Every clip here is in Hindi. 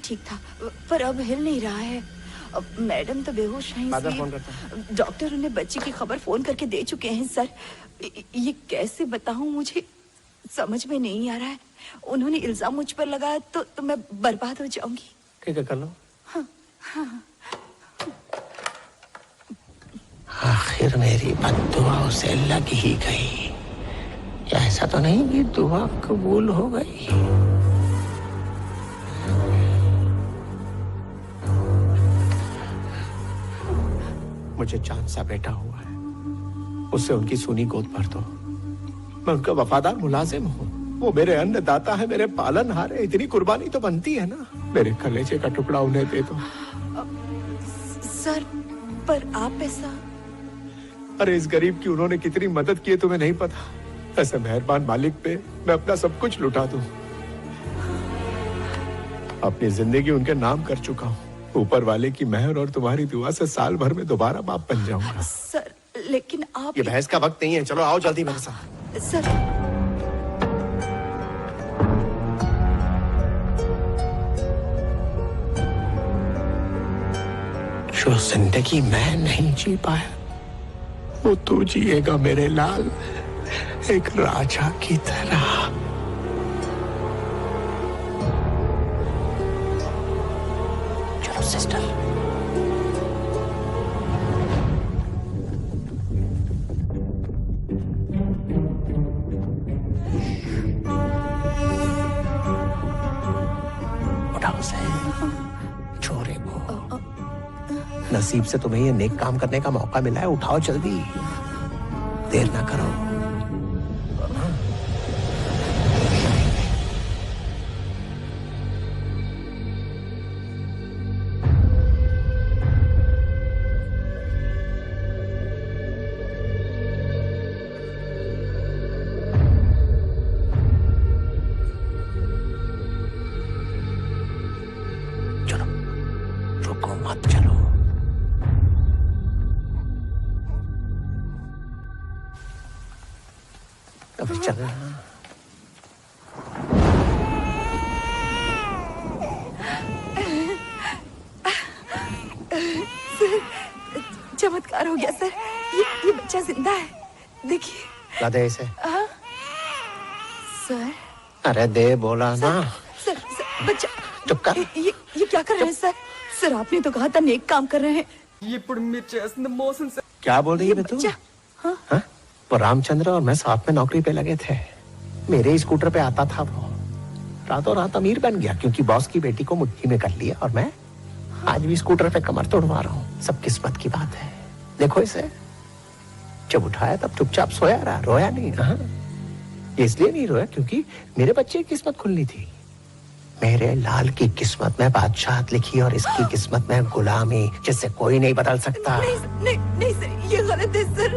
ठीक था, पर अब हिल नहीं रहा है। मैडम तो बेहोश हैं, इसलिए डॉक्टर उन्हें बच्चे की खबर फोन करके दे चुके हैं। सर, ये कैसे बताऊं, मुझे समझ में नहीं आ रहा है। उन्होंने इल्जाम मुझ पर लगाया तो मैं बर्बाद हो जाऊंगी। ठीक है, कर लो। हाँ, हाँ। आखिर मेरी बद्दुआ उसे लग ही गई। ऐसा तो नहीं कि दुआ कबूल हो गई। मुझे चांद सा बेटा हुआ है, उससे उनकी सूनी गोद भर दो। मैं उनका वफादार मुलाजिम हूँ। वो मेरे अन्नदाता है, मेरे पालनहार है। इतनी कुर्बानी तो बनती है ना। मेरे कलेजे का टुकड़ा उन्हें दे दो। सर, पर आप ऐसा... अरे इस गरीब की उन्होंने कितनी मदद की है तुम्हें नहीं पता। ऐसे मेहरबान मालिक पे मैं अपना सब कुछ लुटा दूं। अपनी जिंदगी उनके नाम कर चुका हूँ। ऊपर वाले की मेहर और तुम्हारी दुआ से साल भर में दोबारा बाप बन जाऊंगा। सर, लेकिन आप... ये बहस का वक्त नहीं है, चलो आओ जल्दी मेरे साथ। सर, जो जिंदगी मैं नहीं जी पाया वो तू जिएगा मेरे लाल, एक राजा की तरह। चलो सिस्टर। उठाओ उसे, छोरे को। नसीब से तुम्हें ये नेक काम करने का मौका मिला है, उठाओ जल्दी, देर ना करो। चलो, रुको मत, चलो। अभी चल रहा। चमत्कार हो गया सर। ये बच्चा जिंदा है, देखिए। ला दे इसे। सर, अरे दे बोला ना। सर, बच्चा। चुप कर। ये क्या कर रहे हैं सर? सर, आपने तो कहा था नेक काम कर रहे हैं। क्या बोल रही है तू? हाँ? वो रामचंद्र और मैं साथ में नौकरी पे लगे थे। मेरे स्कूटर पे आता था वो। रातों रात अमीर बन गया क्योंकि बॉस की बेटी को मुट्ठी में कर लिया, और मैं आज भी स्कूटर पे कमर तोड़वा रहा हूँ। सब किस्मत की बात है। देखो इसे, जब उठाया तब चुपचाप सोया रहा, रोया नहीं। हाँ, इसलिए नहीं रोया क्योंकि मेरे बच्चे की किस्मत खुलनी थी। मेरे लाल की किस्मत में बादशाहत लिखी और इसकी किस्मत में गुलामी, जिससे कोई नहीं बदल सकता। नहीं सर, ये गलत है सर।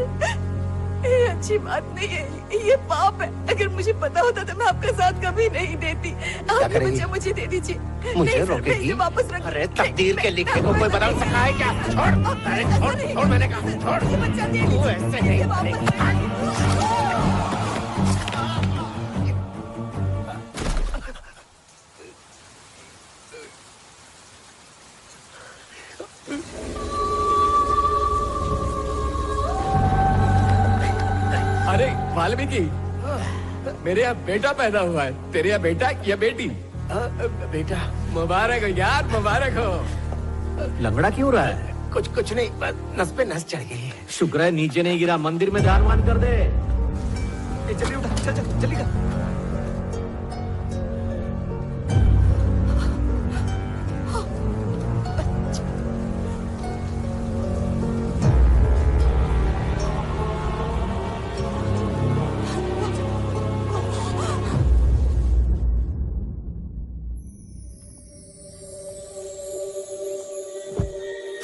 ये अच्छी बात नहीं है, ये पाप है। अगर मुझे पता होता तो मैं आपका साथ कभी नहीं देती। आपका बच्चा मुझे दे दीजिए। मुझे रोकेगी? वापस रख। अरे तकदीर के लिखे को कोई बदल सकता है क्या? छोड़, अरे छोड़, मैंने कहा छोड़। ये बच्चा दे तू ऐसे नहीं। अरे वाल्मीकि, मेरे यहाँ बेटा पैदा हुआ है। तेरे यहाँ बेटा या बेटी? बेटा। मुबारक हो यार, मुबारक हो। लंगड़ा क्यों रहा है? कुछ नहीं, बस नस पे नस चढ़ गई है। शुक्र है नीचे नहीं गिरा। मंदिर में दान वान कर दे। जल्दी उठा, चल जल्दी कर।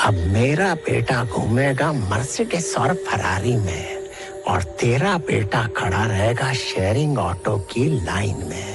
अब मेरा बेटा घूमेगा मर्सिडीज और फरारी में, और तेरा बेटा खड़ा रहेगा शेयरिंग ऑटो की लाइन में।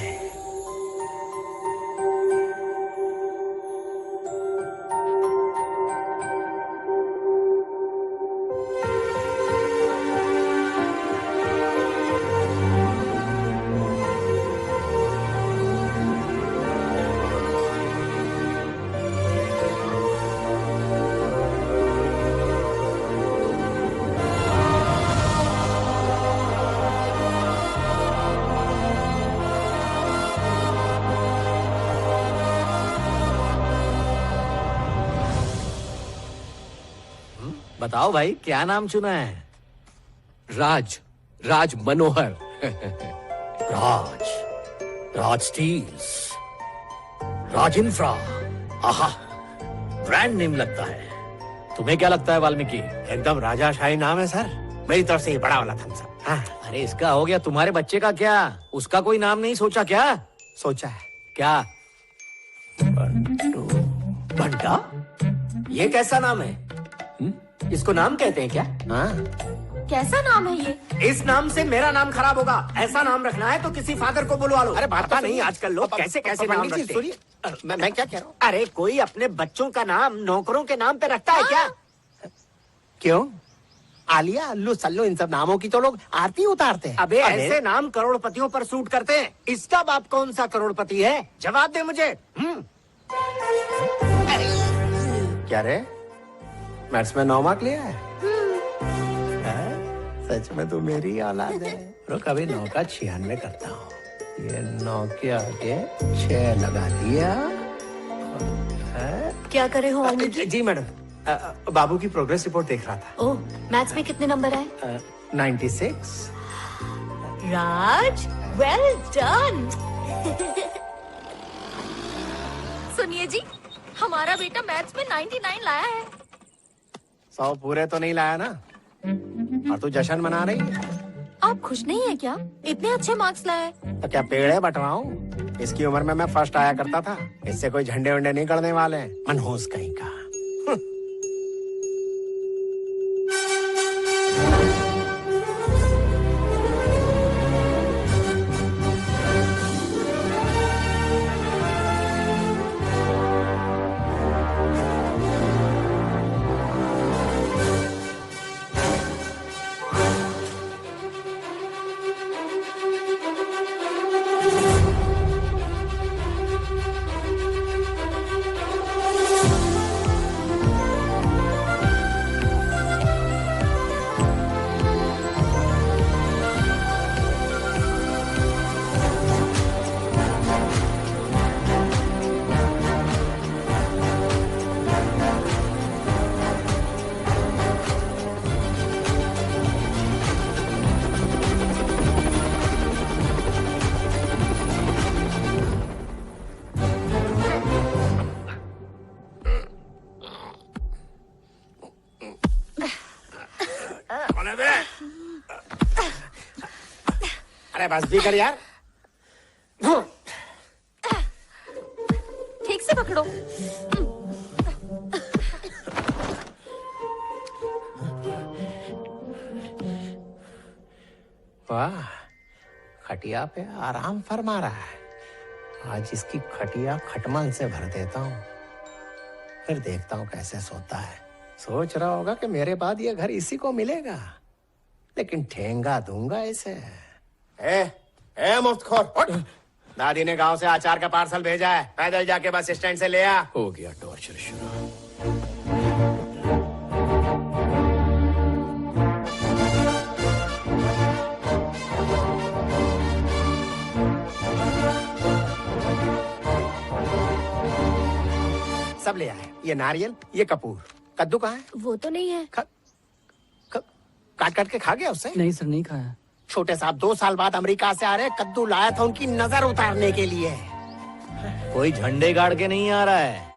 बताओ भाई, क्या नाम चुना है? राज, राज मनोहर। राज, राज स्टील्स, राज इंफ्रा। आहा, ब्रांड नेम लगता है। तुम्हें क्या लगता है वाल्मीकि? एकदम राजाशाही नाम है सर। मेरी तरफ से ये बड़ा वाला थम्स अप। हाँ, अरे इसका हो गया, तुम्हारे बच्चे का क्या? उसका कोई नाम नहीं सोचा क्या? सोचा है। क्या? बंटू। बंटा? ये कैसा नाम है? इसको नाम कहते हैं क्या? हाँ, कैसा नाम है ये? इस नाम से मेरा नाम खराब होगा। ऐसा नाम रखना है तो किसी फादर को बुलवा लो। अरे बात पता नहीं आजकल लोग कैसे कैसे नाम रखते हैं। सुनिए, मैं क्या कह रहा हूँ? अरे कोई अपने बच्चों का नाम नौकरों के नाम पे रखता है क्या? क्यों? आलिया, अल्लू, सल्लू, इन सब नामों की तो लोग आरती उतारते हैं। अबे ऐसे नाम करोड़पतियों पर सूट करते हैं। इसका बाप कौन सा करोड़पति है? जवाब दे मुझे। क्या रे, मैथ्स में 9 मार्क लिया है? सच में तू मेरी औलाद है। रुक, अभी 9 का 96 करता हूँ। ये 9 के आगे 6 लगा दिया। क्या करे हो वाल्मीकि? जी मैडम, बाबू की प्रोग्रेस रिपोर्ट देख रहा था। ओह, मैथ्स में कितने नंबर आए? 96। राज, वेल डन। सुनिए जी, हमारा बेटा मैथ्स में 99 लाया है। 100 पूरे तो नहीं लाया ना? और तू जश्न मना रही है? आप खुश नहीं है क्या? इतने अच्छे मार्क्स लाए। तो क्या पेड़े बटवाऊं? इसकी उम्र में मैं फर्स्ट आया करता था। इससे कोई झंडे वंडे नहीं करने वाले। मनहूस कहीं का। अरे बस भी कर यार। ठीक से पकड़ो। वाह, खटिया पे आराम फरमा रहा है। आज इसकी खटिया खटमल से भर देता हूँ, फिर देखता हूँ कैसे सोता है। सोच रहा होगा कि मेरे बाद ये घर इसी को मिलेगा, लेकिन ठेंगा दूंगा इसे। ए मुफ्तखोर, उठ। दादी ने गांव से अचार का पार्सल भेजा है, पैदल जाके बस स्टैंड से ले आ। हो गया टॉर्चर शुरू। सब ले आए। ये नारियल, ये कपूर। कद्दू कहाँ है? वो तो नहीं है। काट काट के खा गया उससे? नहीं सर, नहीं खाया। छोटे साहब 2 साल बाद अमेरिका से आ रहे, कद्दू लाया था उनकी नजर उतारने के लिए। कोई झंडे गाड़ के नहीं आ रहा है।